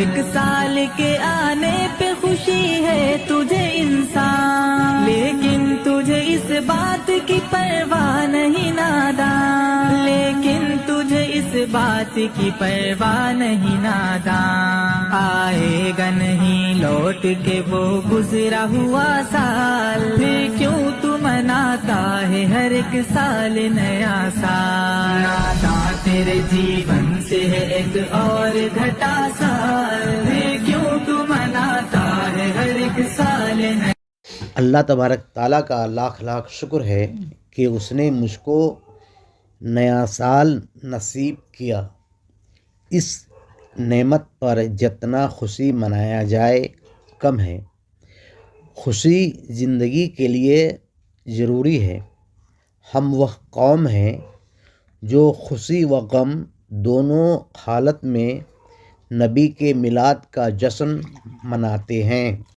ایک سال کے آنے پہ خوشی ہے تجھے انسان، لیکن تجھے اس بات کی پرواہ نہیں نادان، لیکن تجھے اس بات کی پرواہ نہیں نادان۔ آئے گا نہیں لوٹ کے وہ گزرا ہوا سال، پھر کیوں تو مناتا ہے ہر ایک سال نیا سال؟ نادان تیرے جیون سے ہے ایک اور گھٹا سال، پھر کیوں تو مناتا ہے ہر ایک سال نیا۔ اللہ تبارک تعالیٰ کا لاکھ لاکھ شکر ہے کہ اس نے مجھ کو نیا سال نصیب کیا۔ اس نعمت پر جتنا خوشی منایا جائے کم ہے۔ خوشی زندگی کے لیے ضروری ہے۔ ہم وہ قوم ہیں جو خوشی و غم دونوں حالت میں نبی کے میلاد کا جشن مناتے ہیں۔